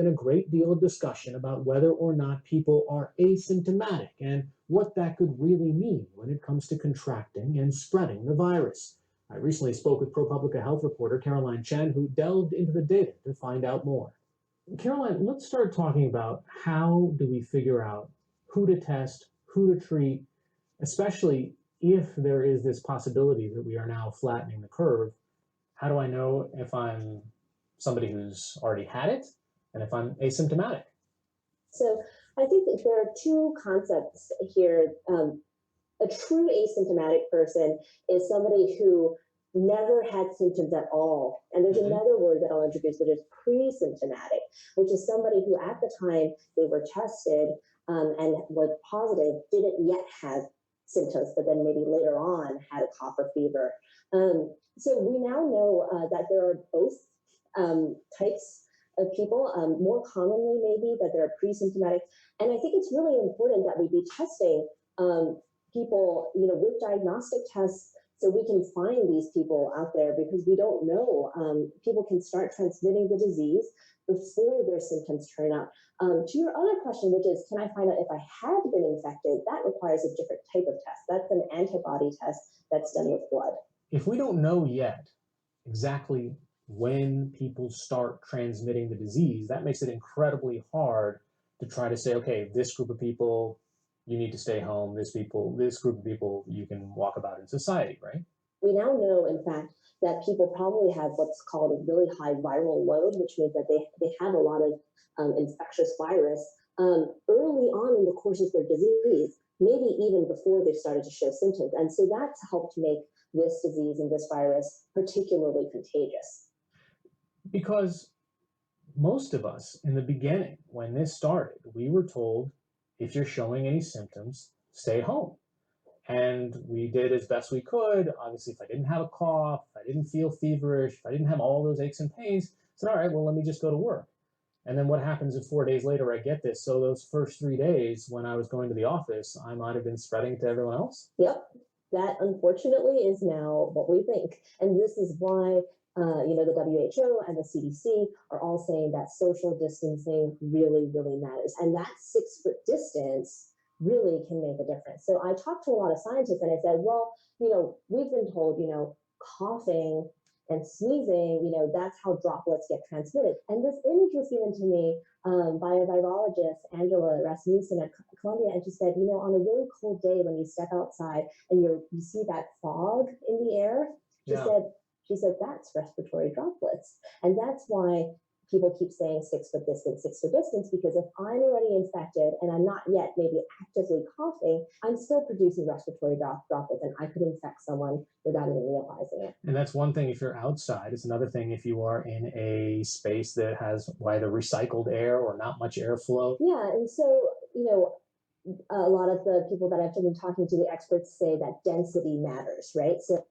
been a great deal of discussion about whether or not people are asymptomatic and what that could really mean when it comes to contracting and spreading the virus. I recently spoke with ProPubica Health Reporter Chen, who delved into the data to find out more. Caroline, let's start talking about how do we figure out who to test, who to treat, especially if there is this possibility that we are now flattening the curve. How do I know if I'm somebody who's already had it and if I'm asymptomatic? So I think that there are two concepts here. A true asymptomatic person is somebody who never had symptoms at all. And there's another word that I'll introduce, which is pre-symptomatic, which is somebody who at the time they were tested and was positive didn't yet have symptoms, but then maybe later on had a cough or fever. So we now know that there are both types of people, more commonly maybe that they're pre-symptomatic. And I think it's really important that we be testing people, with diagnostic tests so we can find these people out there, because we don't know. People can start transmitting the disease before their symptoms turn up. To your other question, which is, can I find out if I have been infected? That requires a different type of test. That's an antibody test that's done with blood. If we don't know yet exactly when people start transmitting the disease, that makes it incredibly hard to try to say, okay, this group of people, you need to stay home. This group of people, you can walk about in society, right? We now know, in fact, that people probably have what's called a really high viral load, which means that they have a lot of infectious virus early on in the course of their disease, maybe even before they've started to show symptoms. And so that's helped make this disease and this virus particularly contagious. Because most of us in the beginning, when this started, we were told, if you're showing any symptoms, stay home. And we did as best we could. Obviously, if I didn't have a cough, if I didn't feel feverish, if I didn't have all those aches and pains, I said, all right, well, let me just go to work. And then what happens if 4 days later I get this? So those first 3 days when I was going to the office, I might have been spreading it to everyone else? Yep. That unfortunately is now what we think. And this is why the WHO and the CDC are all saying that social distancing really, really matters. And that 6-foot distance really can make a difference. So I talked to a lot of scientists and I said, well, we've been told, coughing and sneezing, that's how droplets get transmitted. And this image was given to me by a virologist, Angela Rasmussen at Columbia, and she said, on a really cold day when you step outside and you see that fog in the air, she said that's respiratory droplets. And that's why people keep saying 6-foot distance, 6-foot distance, because if I'm already infected and I'm not yet maybe actively coughing, I'm still producing respiratory droplets, and I could infect someone without even realizing it. And that's one thing if you're outside. It's another thing if you are in a space that has either recycled air or not much airflow. Yeah, and so, a lot of the people that I've been talking to, the experts say that density matters, right? So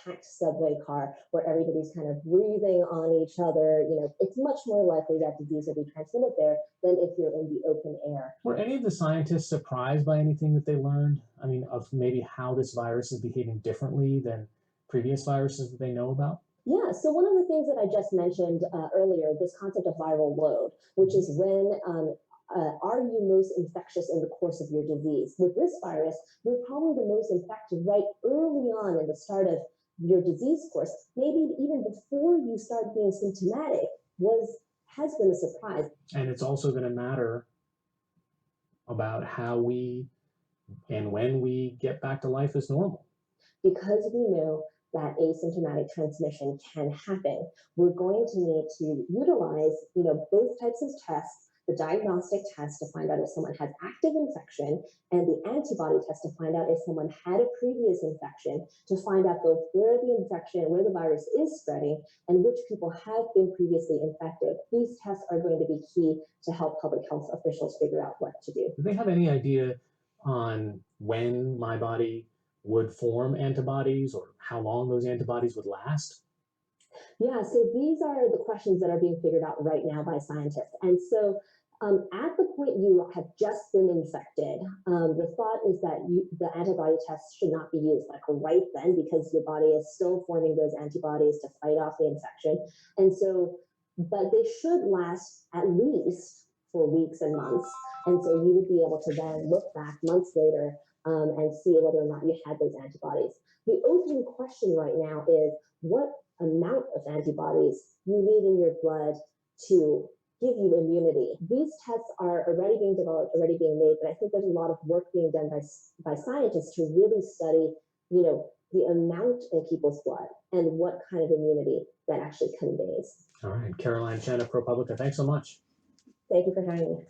packed subway car where everybody's kind of breathing on each other, it's much more likely that disease will be transmitted there than if you're in the open air. Were any of the scientists surprised by anything that they learned? I mean, of maybe how this virus is behaving differently than previous viruses that they know about? Yeah, so one of the things that I just mentioned earlier, this concept of viral load, which is when are you most infectious in the course of your disease? With this virus, you're probably the most infected right early on in the start of your disease course, maybe even before you start being symptomatic, has been a surprise. And it's also going to matter about how we and when we get back to life as normal. Because we know that asymptomatic transmission can happen, we're going to need to utilize, both types of tests, the diagnostic test to find out if someone has active infection and the antibody test to find out if someone had a previous infection, to find out both where the infection, where the virus is spreading, and which people have been previously infected. These tests are going to be key to help public health officials figure out what to do. Do they have any idea on when my body would form antibodies or how long those antibodies would last? Yeah, so these are the questions that are being figured out right now by scientists. And so at the point you have just been infected, the thought is that the antibody test should not be used right then, because your body is still forming those antibodies to fight off the infection. And so but they should last at least for weeks and months. And so you would be able to then look back months later and see whether or not you had those antibodies. The open question right now is what amount of antibodies you need in your blood to give you immunity. These tests are already being developed, already being made, but I think there's a lot of work being done by scientists to really study, the amount in people's blood and what kind of immunity that actually conveys. All right, Caroline Chen of ProPublica, thanks so much. Thank you for having me.